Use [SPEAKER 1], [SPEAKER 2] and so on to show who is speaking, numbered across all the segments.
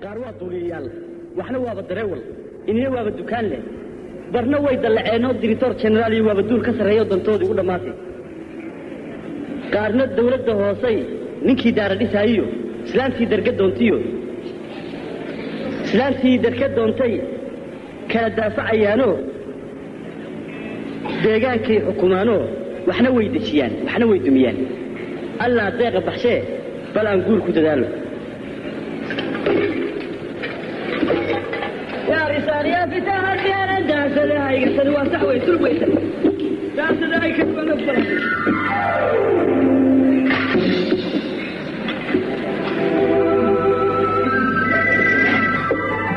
[SPEAKER 1] قاروا طوليال وحنا وابا دريول إني وابا الدكان له برنا ويدا لعينو ديريتور جنرالي وابا دول كسريو دنتودي ولا ماتي قارنا الدولة هوسي نينكي دار ديسايو سلانتي درقد دونتيو سلانتي درقد دونتي كان دافع ايانو deegaankii xukumaano waxna way dajiyaan waxna way dumiyaan alla deeqa baxshay bal aan guur ku dadaalo يا رسال يا فتاة يا نداس لها يقصد واسعوي سلويتا داس لها يكتب نفسها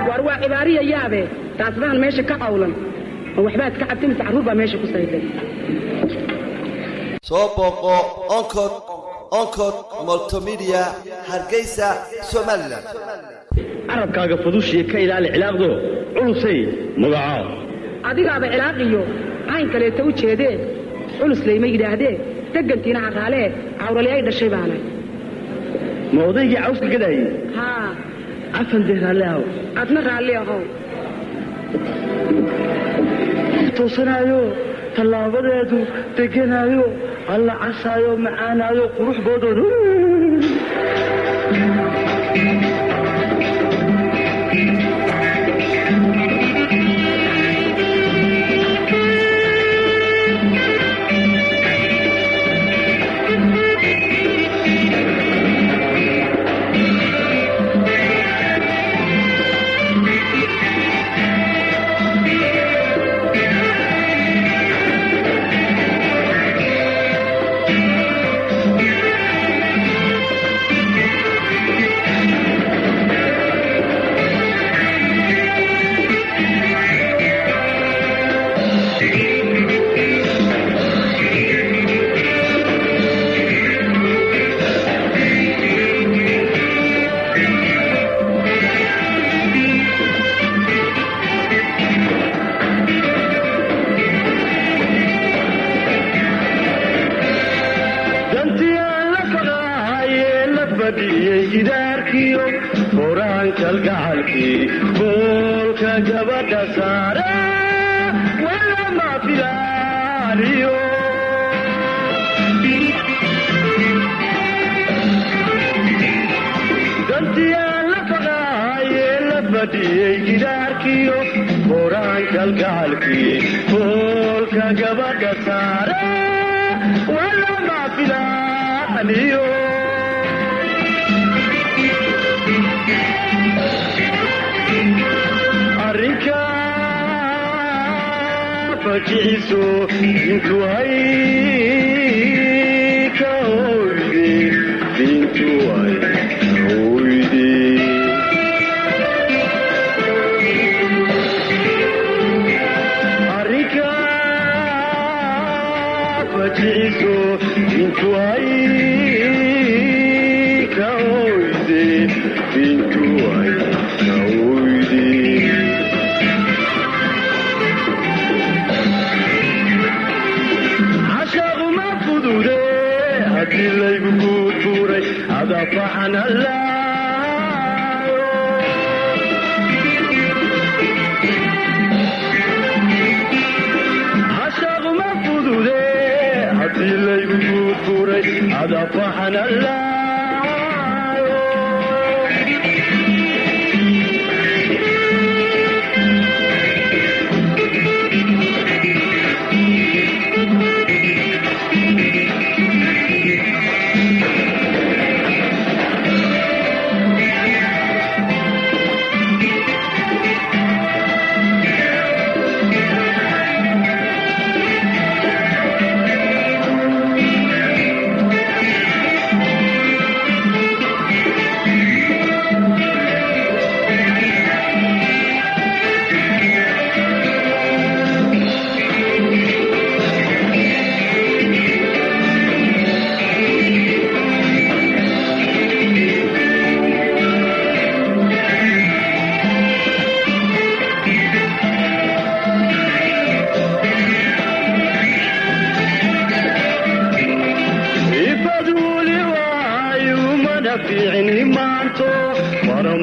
[SPEAKER 1] وارواح عبارية يابي تاسبان ماشي كقولا وحبات كعبتين تعرضها ماشي كسيدة
[SPEAKER 2] صوبوكو أنكت مولتوميديا هرقيسة سومالا
[SPEAKER 1] عرب كاغا فضوشي كايلا العلاق دو علوسي مقعاو
[SPEAKER 3] adiga aba cilaaqayo aan kale ta u jeedee culus leeyma yiraahdee tagantiina aqaale awrali ay dhashay baana
[SPEAKER 1] moodaygi cawska gaday
[SPEAKER 3] ha
[SPEAKER 1] afan deeraleeyo
[SPEAKER 3] adna raaliyaho
[SPEAKER 1] toosanayo talaabadeedu deganaayo alla casaayo macaanaayo qurux badan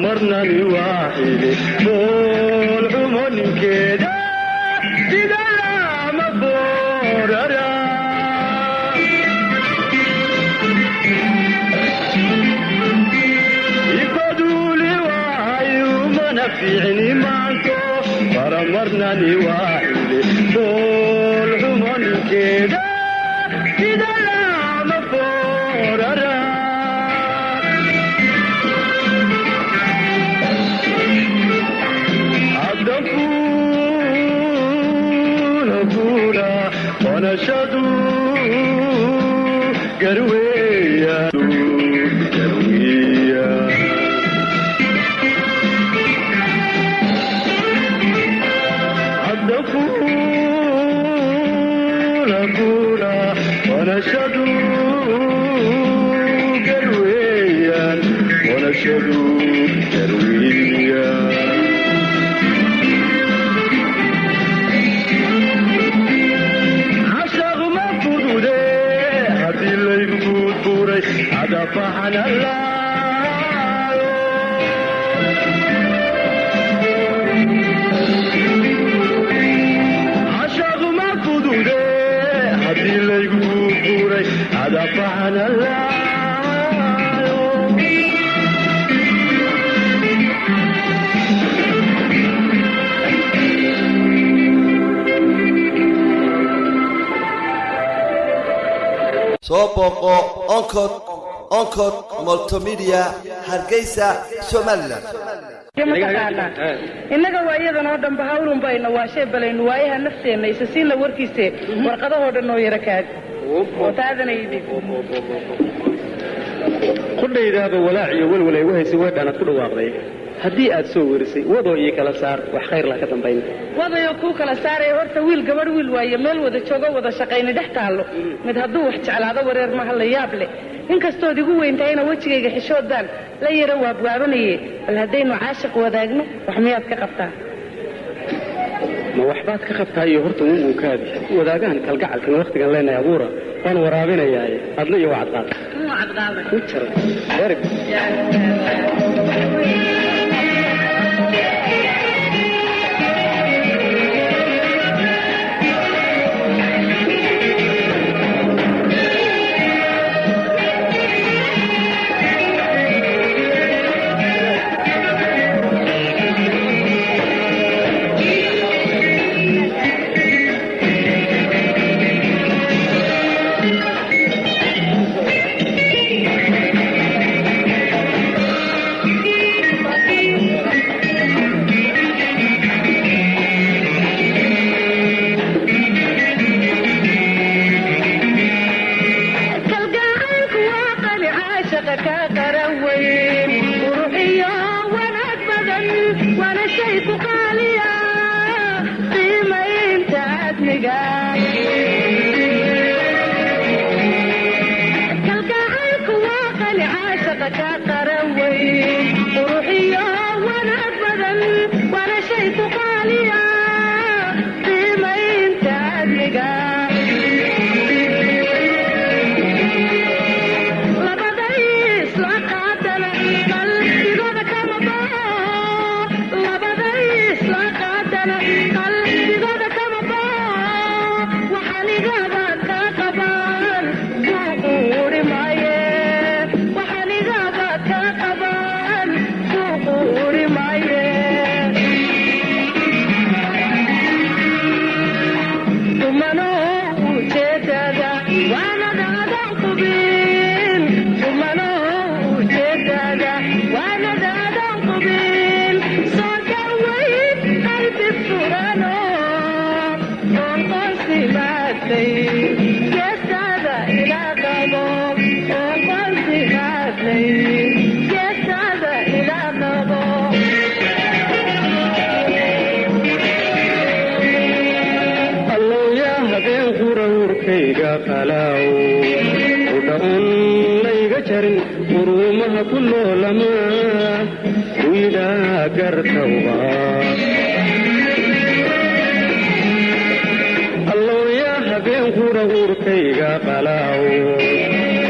[SPEAKER 4] مرنا الواحد طول عمر كده إذا ما بوررا يقعدوا لي وعي ومنافعني معكو مرنا الواحد طول عمر كده إذا ما بوررا ونشدوا قروية قروية عدفوا لقولا ونشدوا قروية ونشدوا قروية دفعنا الله عشاق ما فدوده حدي اللي يقول دفعنا الله
[SPEAKER 2] Sopoqo onkod multimedia hargeysa Somaliland
[SPEAKER 3] inaga waayadan oo dhanba hawrun bayna waa shay balaynu waayaha nafteena isasiin la warkiise warqadahooda noo yara kaad oo taadanaydi
[SPEAKER 4] qudaydaaba walaaciyo walwalay wahaysi weedhana ku dhawaaqday haddii aad soo werisay wadoo iyo kala saar wax khayr la ka dambayn
[SPEAKER 3] wadayo ku kala saaray horta wiil gabadh wiil waaye meel wada joogo wada shaqaynay dhex taalo mid hadduu wax jeclaado wareer ma hal yaab leh inkastoo digu weyntaayna wajigayga xishoodaan la yara waabwaabanaye bal haddaynu caashiq wadaagno wax miyaad ka qabtaa
[SPEAKER 4] ma waxbaad ka qabtaa iyo horta uunkaadi wadaagahan kalgacalkan waqtigan leenahay abuura waan waraabinayaa adna iyo wacad qaad ku jira erg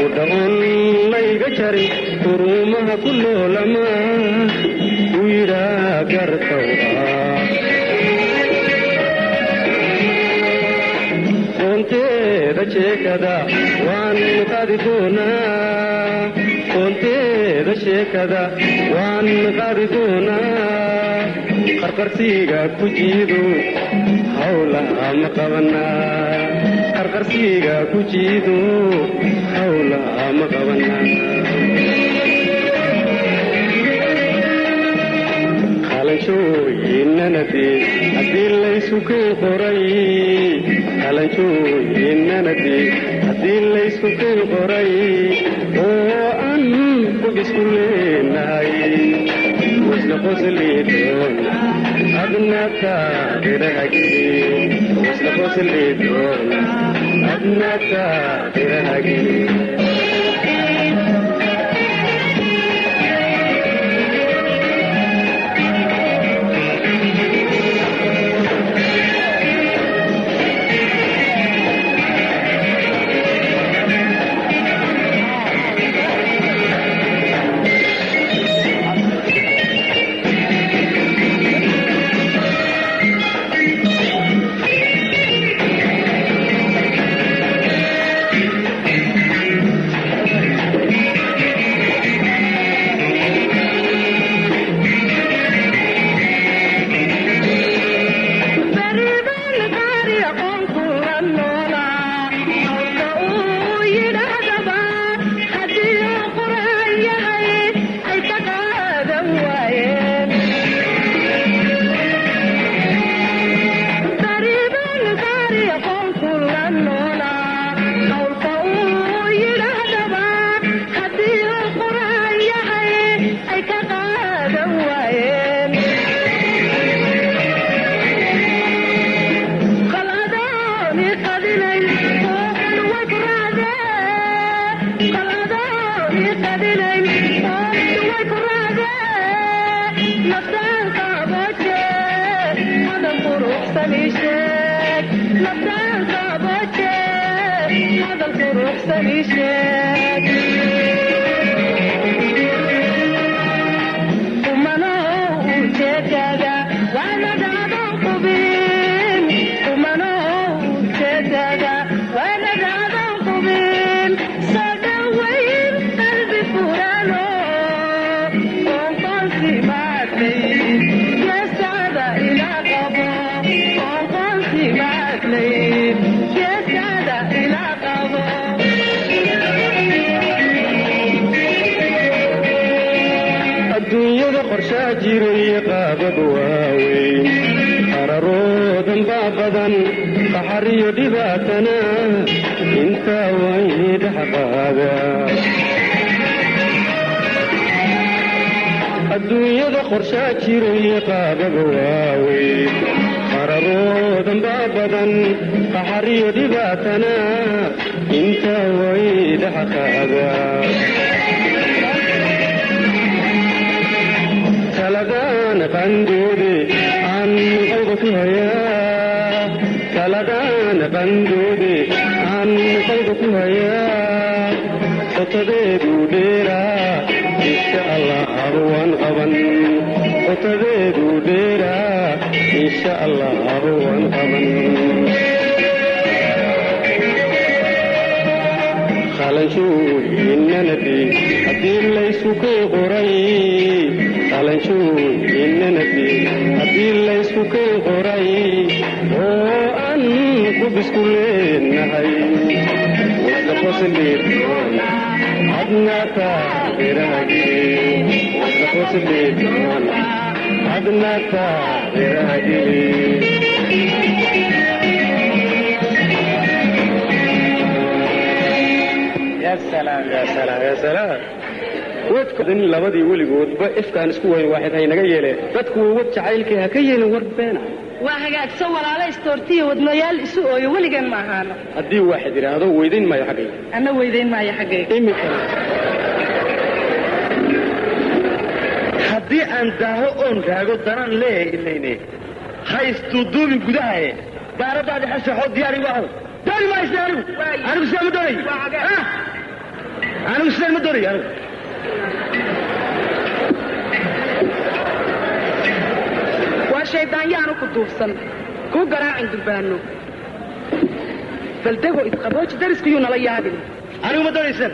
[SPEAKER 4] ودعون ما يجري قرومها كله لما gartawda konteeda sheekada waan qaadi doonaa konteeda sheekada waan qaadi doonaa qarqarsiiga ku jiido hawlaha ma qabanaa qarqarsiiga ku jiido hawlaha ma qabanaa qalanjooyinnanade haddii laysu keen qoray qalanjooyinnanade haddii laysu keen qoray oo aan qogisku leenahay wasna qoslidoon adna taageerahagee wasna qoslidoon adna taageerahagee adduunyada qorshaa jiray qaababa waaweyn qararoodan baa badan qaxariyo dhibaatana intaa way dhaxqaadaa talagaan qandoode aan qalba ku hayaa talagaan qandoode aan qalba ku hayaa qotadeedu dheeraa insha allah waan qaban qotadeedu dheeraa insha allah waan qaban qalanjooyinnanade haddii laysu keen qoray qalanjooyinnanade haddii laysu keen qoray oo aan qubisku leenahay wasna qoslidoon adna taageerahagee wasna qoslidoon adna taageerahagee يا سلام يا سلام يا سلام wadkoodan labadii weligoodba ifkaan isku weyn waaxid haynaga yeeleen dadku wad jacaylkii ha ka yeelin war beena
[SPEAKER 3] waa hagaagsan walaalo istoortiya wadnoyaal isu ooyo weligan ma ahaano
[SPEAKER 4] haddii waaxid idhaahdo weydayn maayo xaggayga
[SPEAKER 3] anna weydayn maayo xaggayga
[SPEAKER 4] imika
[SPEAKER 5] haddii aan daaho oon raago daran leeyahay ilayne haystuuduubin gudahae baarabaadi xasaxoo diyaari waaho dooni maayse anigu sidaan ma doonay anigu sidaan ma doonay anigu
[SPEAKER 3] yaanu ku duufsan kuu garaacin durbaano bal dego isqabooji dariskuyuu nala yaabin
[SPEAKER 5] anigu ma doonaysan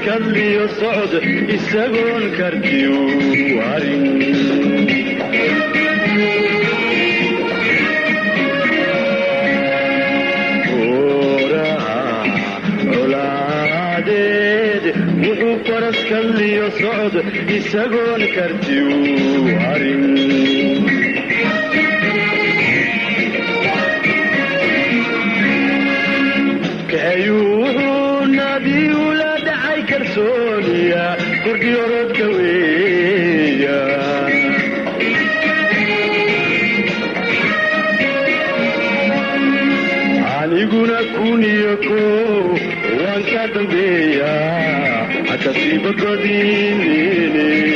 [SPEAKER 5] كلي صعد يسقون كرتي وارين ورا أولادي وحو فرس كلي صعد يسقون كرتي وارين كأيوه نادي ولاد عي كرسونيا كردي ورد كويا عني قنا كونيكو وانك تنبيا حتى سيبك ودينيني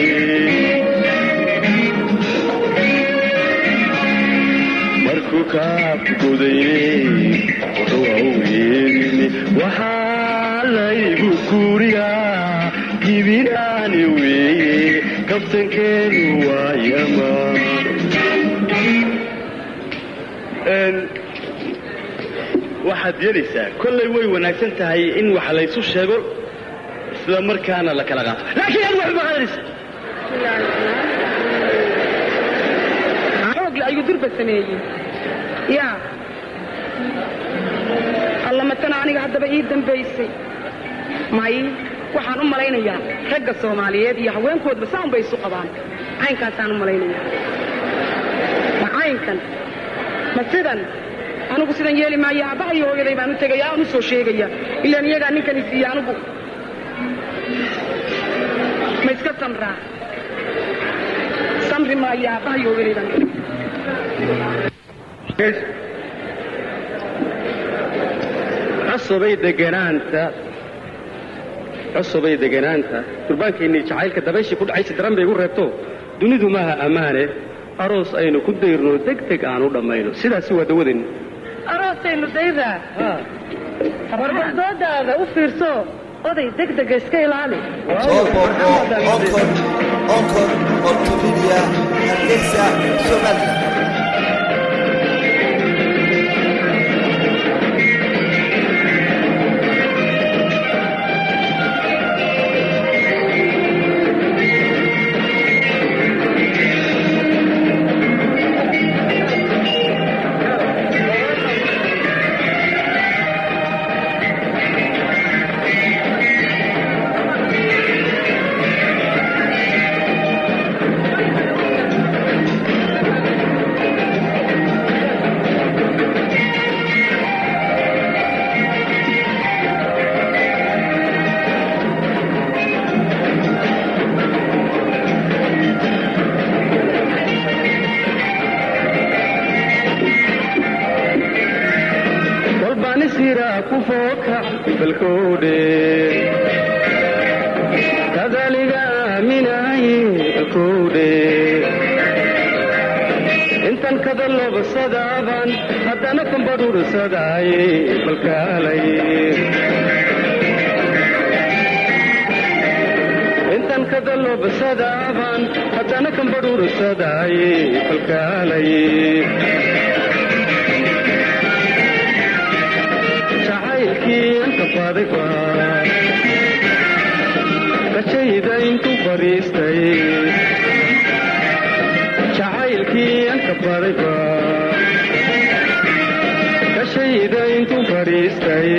[SPEAKER 5] مركوكا بكوديني وحوهيني وحالي بكوريا كبيراني وي كابتن كينو وياما waxaad yeelaysaa kollay way wanaagsan tahay in wax la isu sheego isla markaana la kala qaato laakiin aad wax ma qaadaysid
[SPEAKER 3] xoog la ayuu durba sameeyey yaa alla matana aniga haddaba ii dambaysay may waxaan u malaynayaa ragga Soomaaliyeed iyo haweenkoodba saan bay isu qabaan caynkaasaan u malaynayaa ma caynkan ma sidan anigu sidan yeeli maayo aabaha iyo hooyaday baan u tagayaa aan u soo sheegaya ilaa iyaga ninkan isiiya anigu ma iska samri maayo aabaha iyo hooyaday baan
[SPEAKER 4] cusubay deganaanta turbaankeennii jacaylka dabayshii ku dhacaysa daran bay igu reebto dunidu maaha ammaane aroos aynu ku dayrno degdeg aan u dhammayno sidaasi waa dawadeen
[SPEAKER 3] aroosaynu dayraa barbardoodaada u fiirso oday degdega iska ilaali
[SPEAKER 2] onkor multimedia hargeysa Somaliland
[SPEAKER 4] intan kadalo basadaban hadana kumbadur sadaay balkalay intan kadalo basadaban hadana kumbadur sadaay balkalay jacaylki anta fadhiga kashayda intu fariistay jacaylkii anka fadhiga kashayda intuu fadhiistay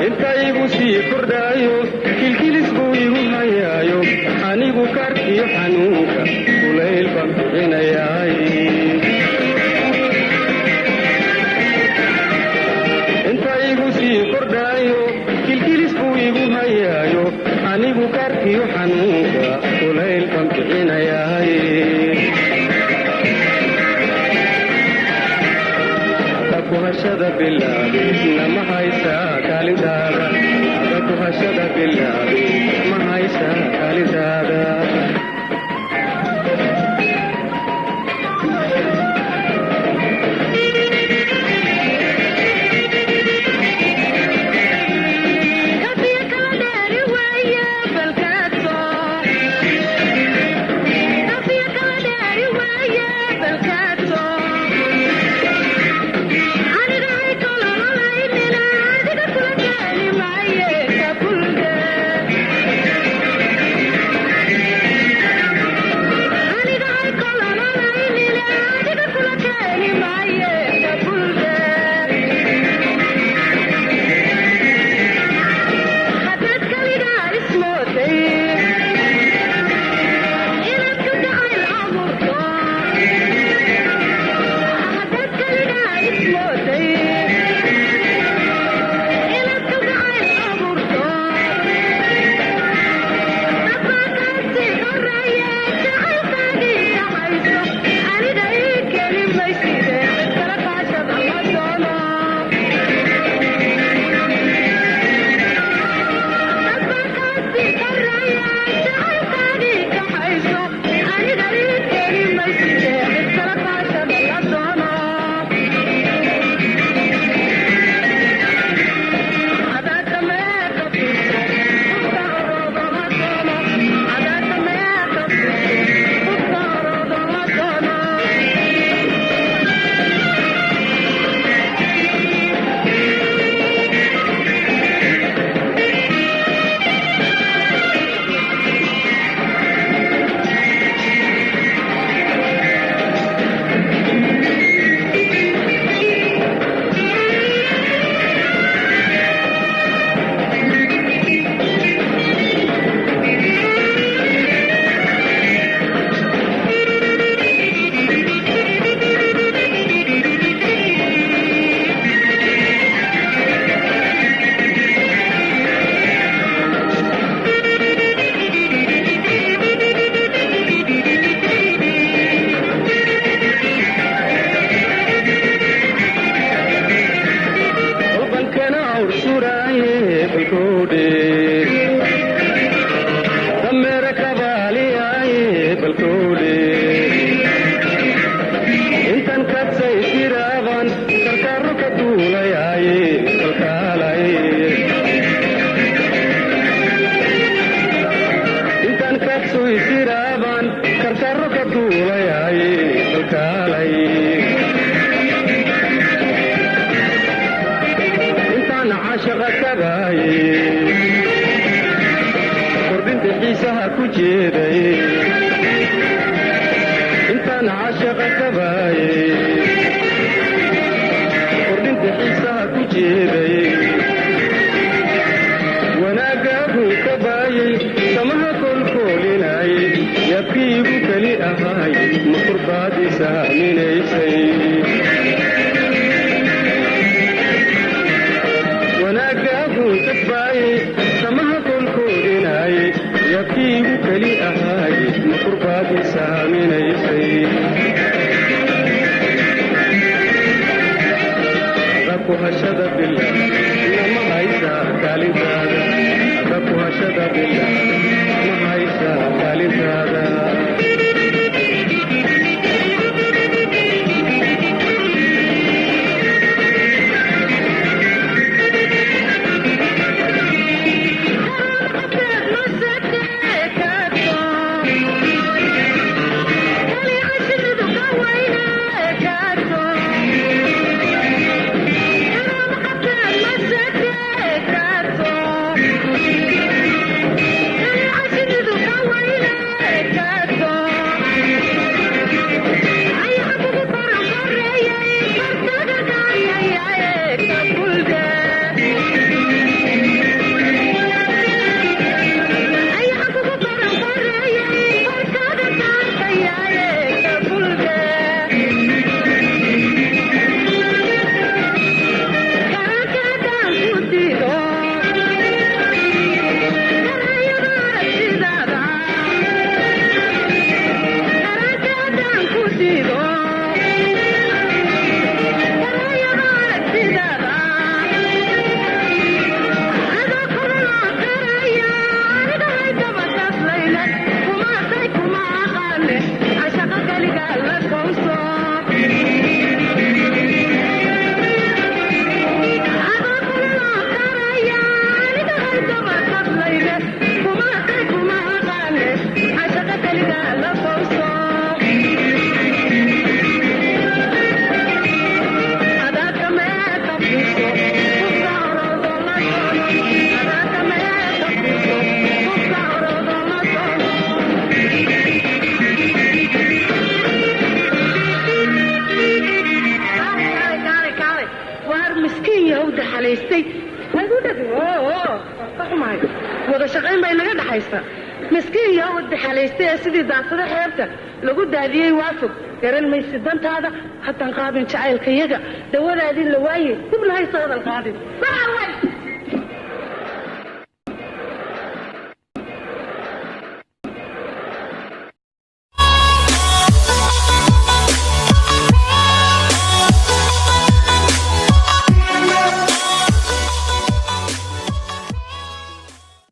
[SPEAKER 4] inta igu sii kordhaayo kilkilis buu igu hayaayo anigu karkiyo xanuunka kulayl baan bixinayaay inta igu sii kordhaayo kilkilis buu igu hayaayo anigu karkiyo xanuunka kulayl baan bixinayaay kuhashada bilaabi nama haysaa kaalintaada ada ku hashada bilaabi ma haysaa kaalintaada hashada bilaabi
[SPEAKER 3] xumahay wada shaqayn bay naga dhaxaysa miskiin yaa wad xalaystay sidii daasada xeebta lagu daadiyay waafog garan maysid dantaada hataan qaabin jacaylka yaga dawadaadii la waayay dibna hay soo hadal qaadin